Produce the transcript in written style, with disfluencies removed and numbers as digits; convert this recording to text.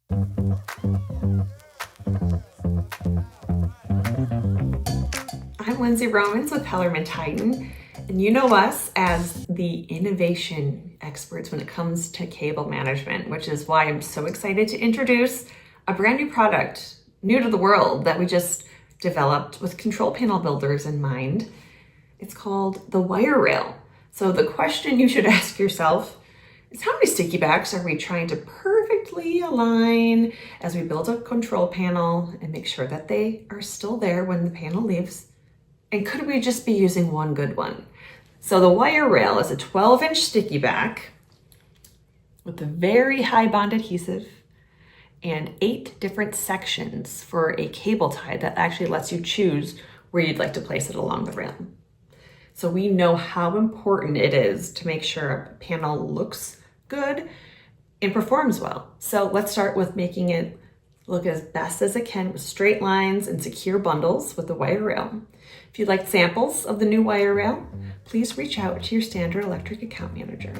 I'm Lindsay Romans with HellermannTyton, and you know us as the innovation experts when it comes to cable management, which is why I'm so excited to introduce a brand new product, new to the world, that we just developed with control panel builders in mind. It's called the WireRail. So the question you should ask yourself is, how many sticky backs are we trying to perfectly align as we build a control panel and make sure that they are still there when the panel leaves? And could we just be using one good one? So the WireRail is a 12-inch sticky back with a very high bond adhesive and 8 different sections for a cable tie that actually lets you choose where you'd like to place it along the rail. So we know how important it is to make sure a panel looks good and performs well. So let's start with making it look as best as it can with straight lines and secure bundles with the WireRail. If you'd like samples of the new WireRail, please reach out to your Standard Electric account manager.